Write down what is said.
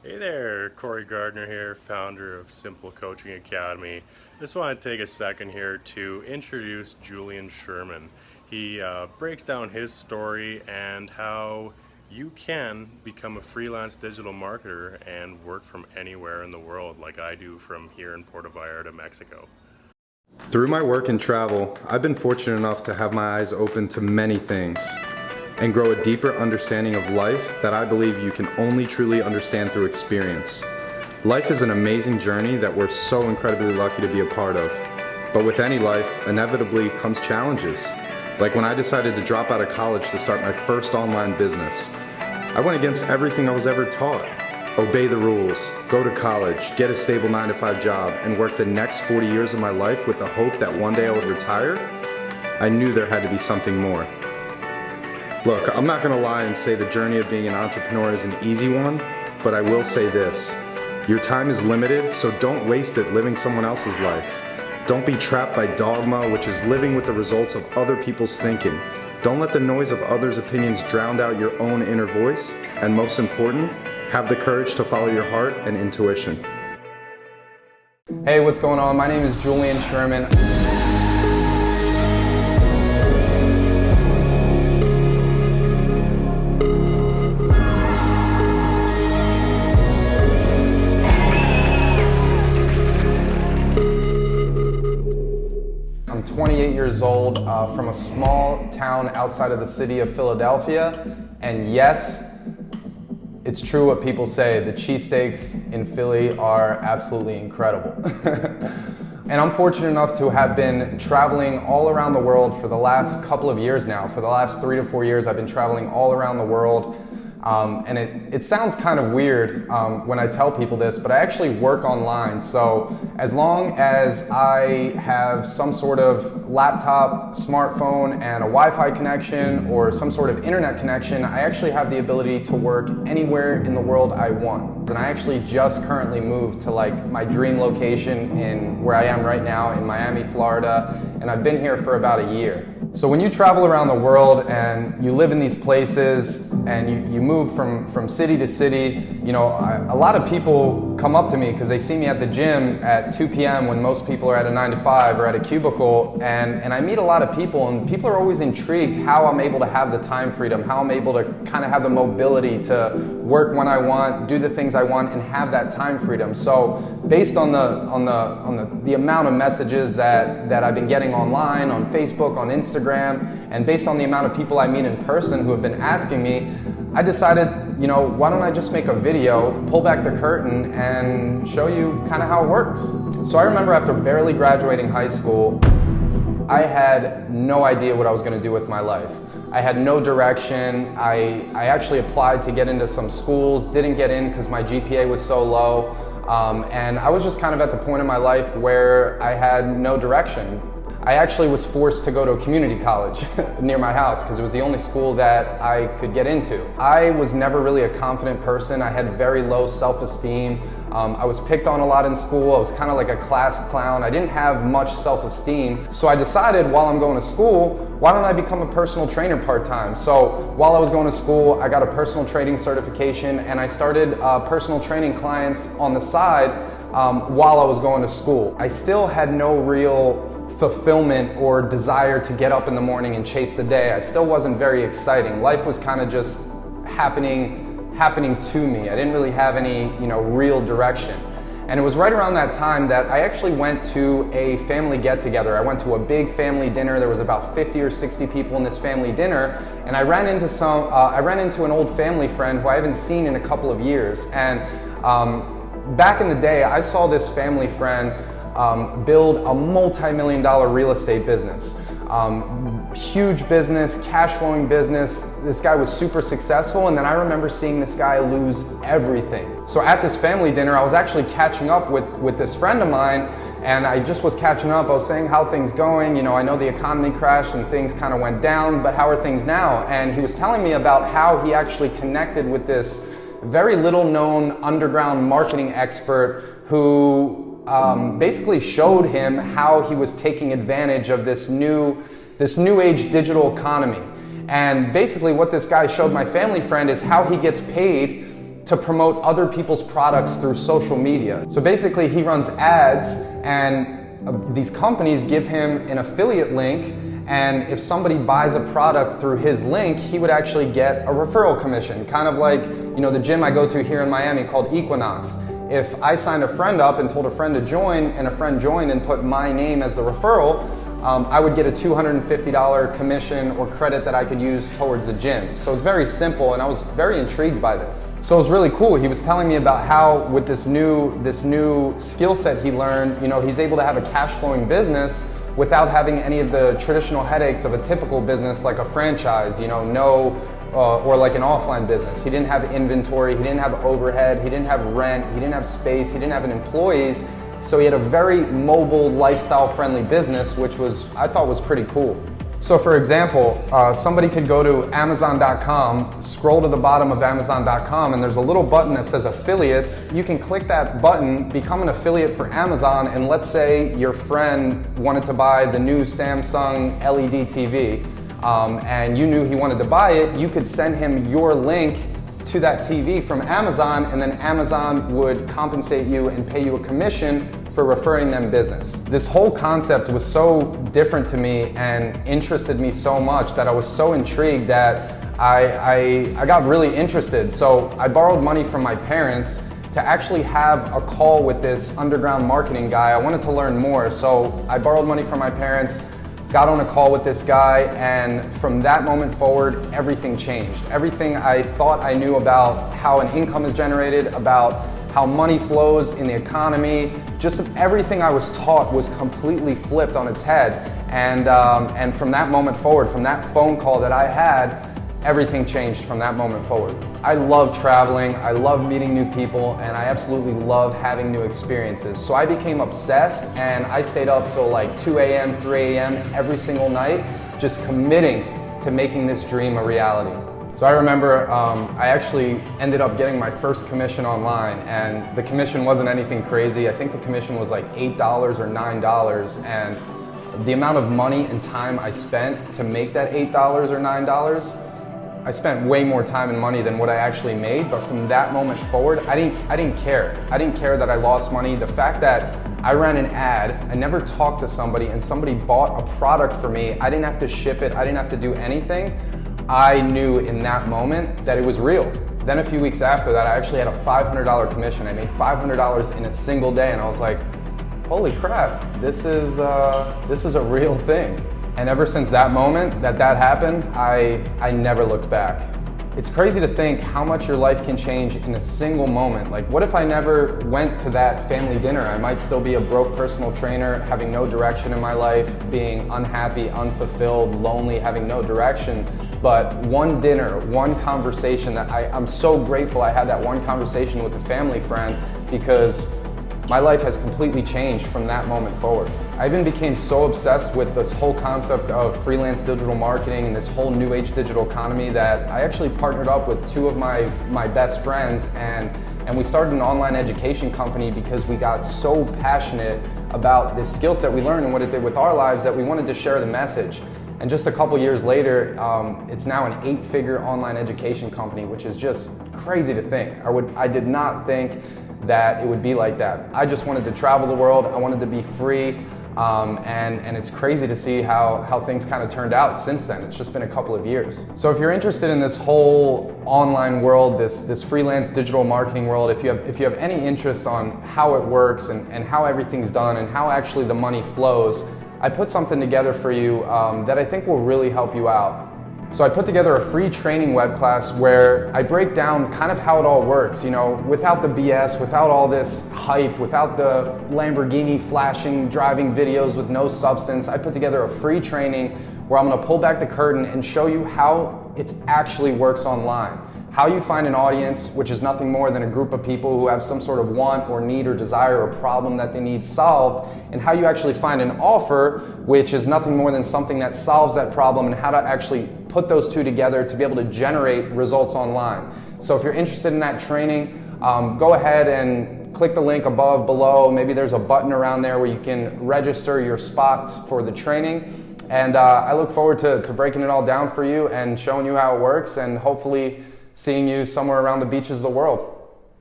Hey there, Corey Gardner here, founder of Simple Coaching Academy. Just want to take a second here to introduce Julian Sherman. He breaks down his story and how you can become a freelance digital marketer and work from anywhere in the world like I do from here in Puerto Vallarta, Mexico. Through my work and travel, I've been fortunate enough to have my eyes open to many things and grow a deeper understanding of life that I believe you can only truly understand through experience. Life is an amazing journey that we're so incredibly lucky to be a part of. But with any life, inevitably comes challenges. Like when I decided to drop out of college to start my first online business. I went against everything I was ever taught. Obey the rules, go to college, get a stable 9-to-5 job, and work the next 40 years of my life with the hope that one day I would retire. I knew there had to be something more. Look, I'm not gonna lie and say the journey of being an entrepreneur is an easy one, but I will say this. Your time is limited, so don't waste it living someone else's life. Don't be trapped by dogma, which is living with the results of other people's thinking. Don't let the noise of others' opinions drown out your own inner voice, and most important, have the courage to follow your heart and intuition. Hey, what's going on? My name is Julian Sherman. I'm 28 years old, from a small town outside of the city of Philadelphia, and yes, it's true what people say, the cheesesteaks in Philly are absolutely incredible. And I'm fortunate enough to have been traveling all around the world for the last couple of years now. For the last 3 to 4 years, I've been traveling all around the world. And it sounds kind of weird when I tell people this, but I actually work online. So as long as I have some sort of laptop, smartphone, and a Wi-Fi connection or some sort of internet connection, I actually have the ability to work anywhere in the world I want. And I actually just currently moved to like my dream location in where I am right now in Miami, Florida, and I've been here for about a year. So when you travel around the world and you live in these places and you move from city to city, you know, a lot of people come up to me because they see me at the gym at 2 p.m. when most people are at a 9-to-5 or at a cubicle, and I meet a lot of people, and people are always intrigued how I'm able to have the time freedom, how I'm able to kind of have the mobility to work when I want, do the things I want, and have that time freedom. So based on the amount of messages that I've been getting online, on Facebook, on Instagram, and based on the amount of people I meet in person who have been asking me, I decided, you know, why don't I just make a video, pull back the curtain, and show you kind of how it works. So I remember after barely graduating high school, I had no idea what I was going to do with my life. I had no direction. I actually applied to get into some schools, didn't get in because my GPA was so low, and I was just kind of at the point in my life where I had no direction. I actually was forced to go to a community college near my house because it was the only school that I could get into. I was never really a confident person. I had very low self-esteem. I was picked on a lot in school. I was kind of like a class clown. I didn't have much self-esteem. So I decided while I'm going to school, why don't I become a personal trainer part-time? So while I was going to school, I got a personal training certification, and I started personal training clients on the side while I was going to school. I still had no real fulfillment or desire to get up in the morning and chase the day. I still wasn't very exciting. Life was kind of just happening to me. I didn't really have any, real direction. And it was right around that time that I actually went to a family get-together. I went to a big family dinner. There was about 50 or 60 people in this family dinner, and I ran into an old family friend who I haven't seen in a couple of years. And back in the day, I saw this family friend build a multi-million-dollar real estate business. Huge business, cash flowing business. This guy was super successful, and then I remember seeing this guy lose everything. So at this family dinner, I was actually catching up with this friend of mine, and I just was catching up. I was saying, how things going? I know the economy crashed and things kind of went down, but how are things now? And he was telling me about how he actually connected with this very little known underground marketing expert who basically showed him how he was taking advantage of this new age digital economy. And basically what this guy showed my family friend is how he gets paid to promote other people's products through social media. So basically he runs ads, and these companies give him an affiliate link, and if somebody buys a product through his link, he would actually get a referral commission, kind of like, you know, the gym I go to here in Miami called Equinox. If I signed a friend up and told a friend to join, and a friend joined and put my name as the referral, I would get a $250 commission or credit that I could use towards the gym. So it's very simple, and I was very intrigued by this. So it was really cool. He was telling me about how with this new skill set he learned, you know, he's able to have a cash flowing business without having any of the traditional headaches of a typical business like a franchise, you know, or like an offline business. He didn't have inventory, he didn't have overhead, he didn't have rent, he didn't have space, he didn't have employees. So he had a very mobile, lifestyle-friendly business, which I thought was pretty cool. So for example, somebody could go to Amazon.com, scroll to the bottom of Amazon.com, and there's a little button that says affiliates. You can click that button, become an affiliate for Amazon, and let's say your friend wanted to buy the new Samsung LED TV, and you knew he wanted to buy it, you could send him your link to that TV from Amazon, and then Amazon would compensate you and pay you a commission for referring them business. This whole concept was so different to me and interested me so much that I was so intrigued that I got really interested. So I borrowed money from my parents to actually have a call with this underground marketing guy. I wanted to learn more, so I borrowed money from my parents, got on a call with this guy, and from that moment forward, everything changed. Everything I thought I knew about how an income is generated, about how money flows in the economy, just everything I was taught was completely flipped on its head. And from that moment forward, from that phone call that I had, everything changed from that moment forward. I love traveling, I love meeting new people, and I absolutely love having new experiences. So I became obsessed, and I stayed up till like 2 a.m., 3 a.m. every single night, just committing to making this dream a reality. So I remember I actually ended up getting my first commission online, and the commission wasn't anything crazy. I think the commission was like $8 or $9, and the amount of money and time I spent to make that $8 or $9, I spent way more time and money than what I actually made, but from that moment forward, I didn't care. I didn't care that I lost money. The fact that I ran an ad, I never talked to somebody, and somebody bought a product for me, I didn't have to ship it, I didn't have to do anything. I knew in that moment that it was real. Then a few weeks after that, I actually had a $500 commission. I made $500 in a single day, and I was like, holy crap, this is a real thing. And ever since that moment that happened, I never looked back. It's crazy to think how much your life can change in a single moment. Like, what if I never went to that family dinner? I might still be a broke personal trainer, having no direction in my life, being unhappy, unfulfilled, lonely, having no direction. But one dinner, one conversation that I'm so grateful I had that one conversation with a family friend, because my life has completely changed from that moment forward. I even became so obsessed with this whole concept of freelance digital marketing and this whole new age digital economy that I actually partnered up with two of my best friends, and we started an online education company because we got so passionate about this skill set we learned and what it did with our lives that we wanted to share the message. And just a couple years later, it's now an 8-figure online education company, which is just crazy to think. I did not think that it would be like that. I just wanted to travel the world, I wanted to be free, and it's crazy to see how things kind of turned out since then. It's just been a couple of years. So if you're interested in this whole online world, this freelance digital marketing world, if you have any interest on how it works and how everything's done and how actually the money flows, I put something together for you that I think will really help you out. So I put together a free training web class where I break down kind of how it all works, you know, without the BS, without all this hype, without the Lamborghini flashing, driving videos with no substance. I put together a free training where I'm gonna pull back the curtain and show you how it actually works online. How you find an audience, which is nothing more than a group of people who have some sort of want or need or desire or problem that they need solved, and how you actually find an offer, which is nothing more than something that solves that problem, and how to actually put those two together to be able to generate results online. So if you're interested in that training, go ahead and click the link above, below. Maybe there's a button around there where you can register your spot for the training. And I look forward to breaking it all down for you and showing you how it works, and hopefully seeing you somewhere around the beaches of the world.